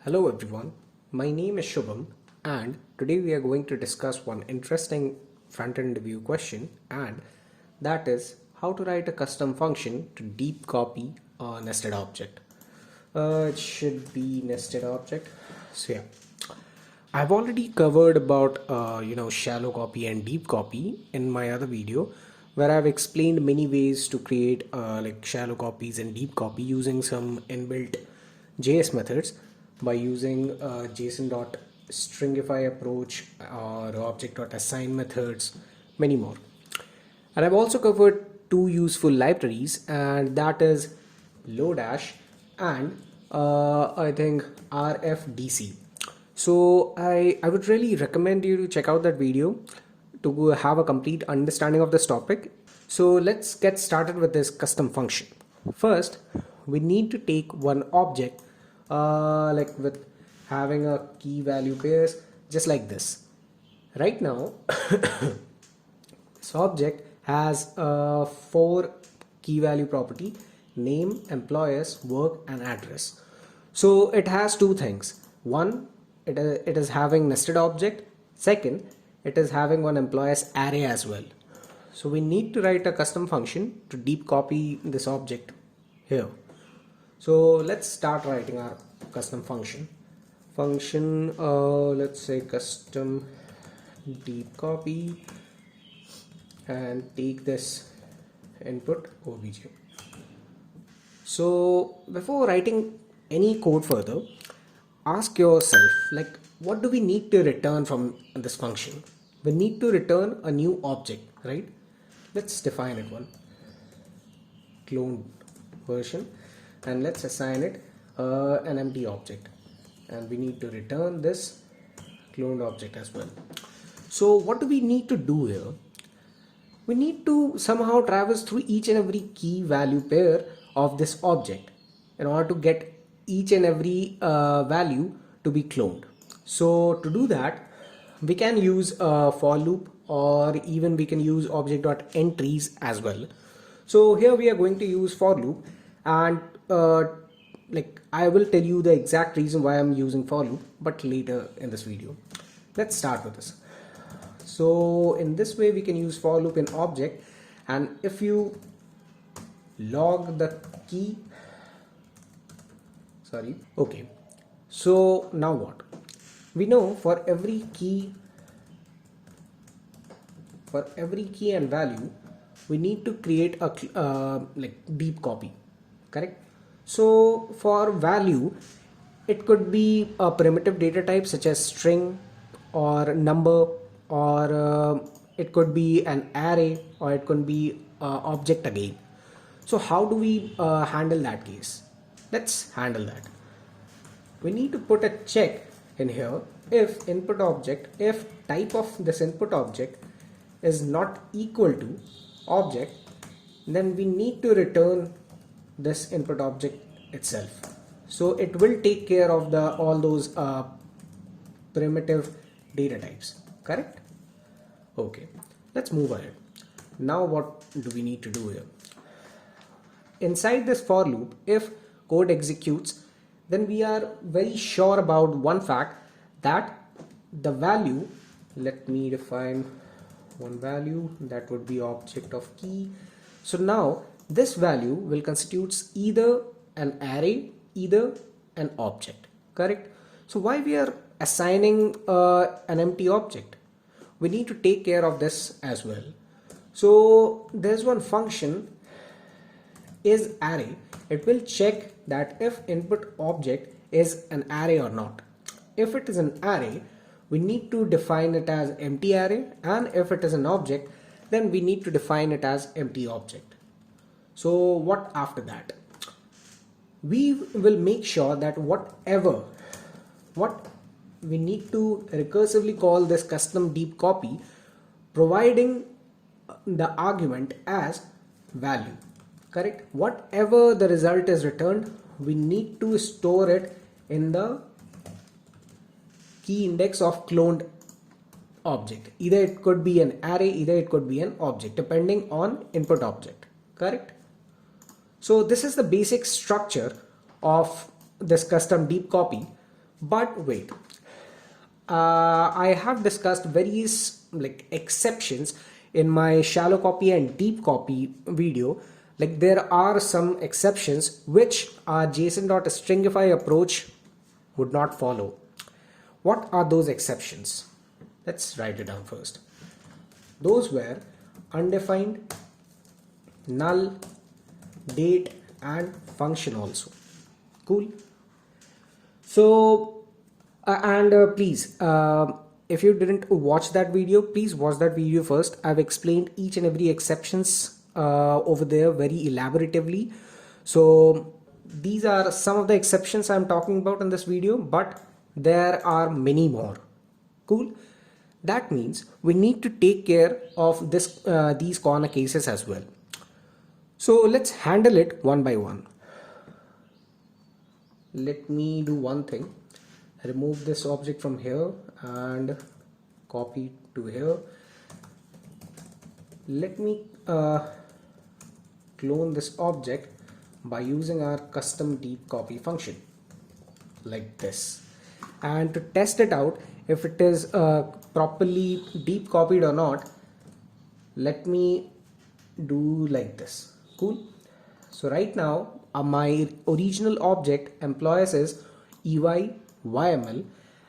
Hello everyone, my name is Shubham and today we are going to discuss one interesting front-end review question, and that is how to write a custom function to deep copy a nested object. It should be nested object. So yeah, I've already covered about shallow copy and deep copy in my other video where I've explained many ways to create like shallow copies and deep copy using some inbuilt JS methods by using JSON.stringify approach or object.assign methods, many more. And I've also covered two useful libraries, and that is Lodash and I think RFDC. So I would really recommend you to check out that video to have a complete understanding of this topic. So let's get started with this custom function. First, we need to take one object like with having a key value pairs just like this. Right now, this object has four key value property: name, employers, work, and address. So it has two things. One, it is having nested object. Second, it is having one employers array as well. So we need to write a custom function to deep copy this object here. So let's start writing our custom function. Let's say custom deep copy, and take this input obj. So before writing any code further, ask yourself, like, what do we need to return from this function? We need to return a new object, right? Let's define it one clone version, and let's assign it an empty object, and we need to return this cloned object as well. So what do we need to do here? We need to somehow traverse through each and every key value pair of this object in order to get each and every value to be cloned. So to do that, we can use a for loop, or even we can use object.entries as well. So here we are going to use for loop, and like I will tell you the exact reason why I'm using for loop, but later in this video. Let's start with this. So in this way we can use for loop in object, and if you log the key, okay, so now what? We know for every key and value we need to create a like deep copy, correct? So for value, it could be a primitive data type such as string or number, or it could be an array, or it could be object again. So how do we handle that case? Let's handle that. We need to put a check in here. If type of this input object is not equal to object, then we need to return this input object itself. So it will take care of all those primitive data types, correct? Okay, let's move ahead. Now what do we need to do here? Inside this for loop, if code executes, then we are very sure about one fact, that the value, let me define one value, that would be object of key. So now this value will constitute either an array, either an object, correct? So why we are assigning an empty object? We need to take care of this as well. So there's one function is array. It will check that if input object is an array or not. If it is an array, we need to define it as empty array, and if it is an object, then we need to define it as empty object. So what after that? We will make sure that what we need to recursively call this custom deep copy, providing the argument as value, correct? Whatever the result is returned, we need to store it in the key index of cloned object. Either it could be an array, either it could be an object, depending on input object, correct? So this is the basic structure of this custom deep copy, But wait, I have discussed various like exceptions in my shallow copy and deep copy video. Like there are some exceptions which our JSON.stringify approach would not follow. What are those exceptions? Let's write it down first. Those were undefined, null, date, and function also. Cool. So please, if you didn't watch that video, please watch that video first. I've explained each and every exceptions over there very elaboratively. So these are some of the exceptions I'm talking about in this video, but there are many more. Cool. That means we need to take care of these corner cases as well. So let's handle it one by one. Let me do one thing. Remove this object from here and copy to here. Let me clone this object by using our custom deep copy function like this. And to test it out if it is properly deep copied or not, let me do like this. Cool. So right now my original object employees is EY YML,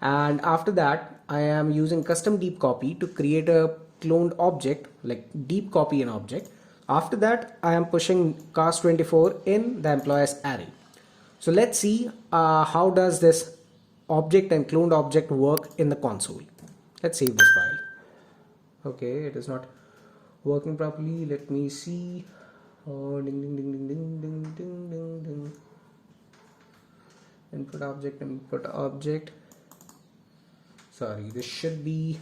and after that I am using custom deep copy to create a cloned object, like deep copy an object. After that I am pushing cast24 in the employees array. So let's see how does this object and cloned object work in the console. Let's save this file. Okay, it is not working properly. Let me see. Oh, ding ding ding ding ding ding ding ding ding. Input object. Sorry, this should be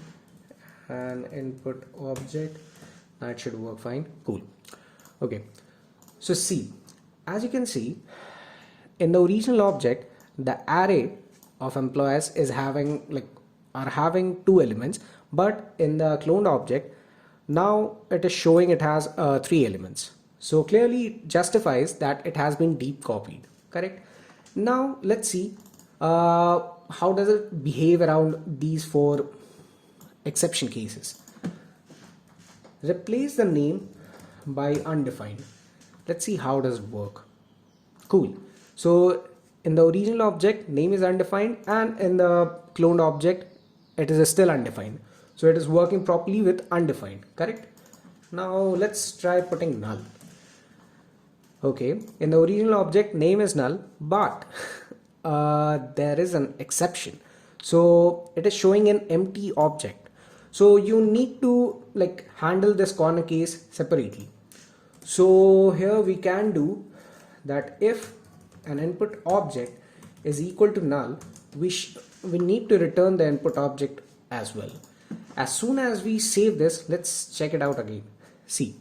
an input object. That should work fine. Cool. Okay. So see, as you can see, in the original object, the array of employees is having two elements, but in the cloned object, now it is showing it has 3 elements. So clearly it justifies that it has been deep copied, correct? Now let's see how does it behave around these 4 exception cases. Replace the name by undefined. Let's see how does it work. Cool. So in the original object name is undefined, and in the cloned object it is still undefined. So it is working properly with undefined, correct? Now let's try putting null. Okay, in the original object name is null, but there is an exception. So it is showing an empty object. So you need to handle this corner case separately. So here we can do that. If an input object is equal to null, we need to return the input object as well. As soon as we save this, let's check it out again. See,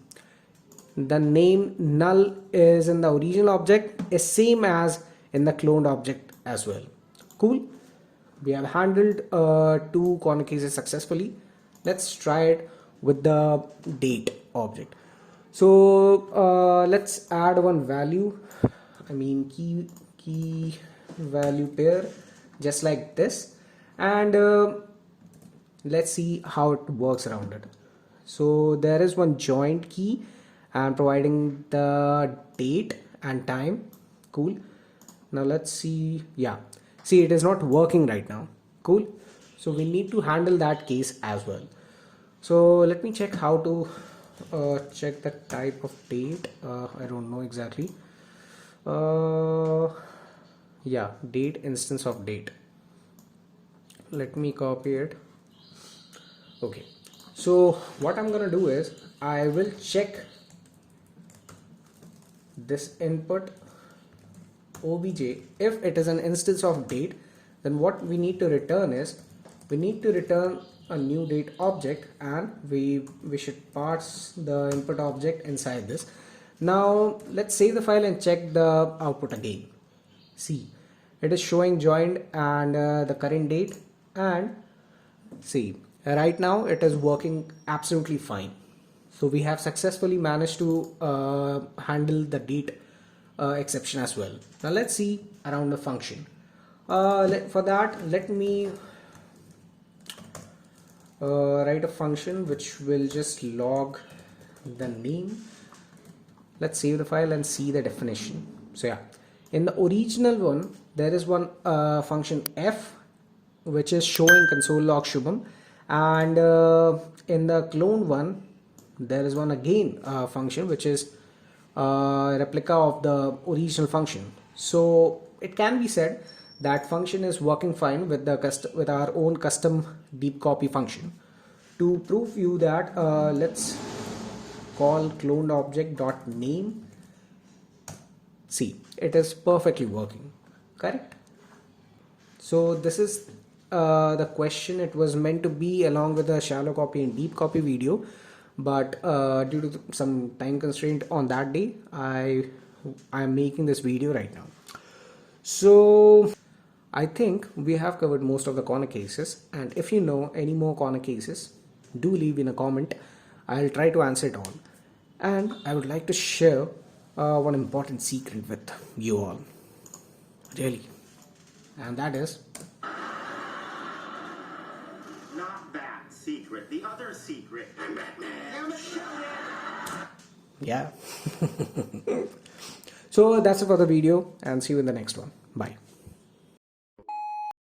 the name null is in the original object is same as in the cloned object as well. Cool. We have handled 2 corner cases successfully. Let's try it with the date object. So let's add one value, key value pair, just like this, and let's see how it works around it. So there is one joined key and providing the date and time. Cool. Now let's see. Yeah, see, it is not working right now. Cool. So we need to handle that case as well. So let me check how to check the type of date. I don't know exactly. Yeah, date, instance of date. Let me copy it. Okay, so what I'm gonna do is I will check this input obj. If it is an instance of date, then what we need to return is we need to return a new date object, and we should parse the input object inside this. Now let's save the file and check the output again. See, it is showing joined and the current date, and see, right now it is working absolutely fine. So we have successfully managed to handle the date exception as well. Now let's see around the function. For that, let me write a function which will just log the name. Let's save the file and see the definition. So yeah, in the original one there is one function f which is showing console log Shubham, and in the clone one there is one again function which is replica of the original function. So it can be said that function is working fine with the with our own custom deep copy function. To prove you that, let's call cloned object dot name. See, it is perfectly working, correct? So this is the question. It was meant to be along with the shallow copy and deep copy video, but due to some time constraint on that day, I am making this video right now. So I think we have covered most of the corner cases, and if you know any more corner cases, do leave in a comment. I'll try to answer it all. And I would like to share one important secret with you all, really, and that is not that secret, the other secret. I'm Batman. yeah. So that's it for the video, and see you in the next one. Bye.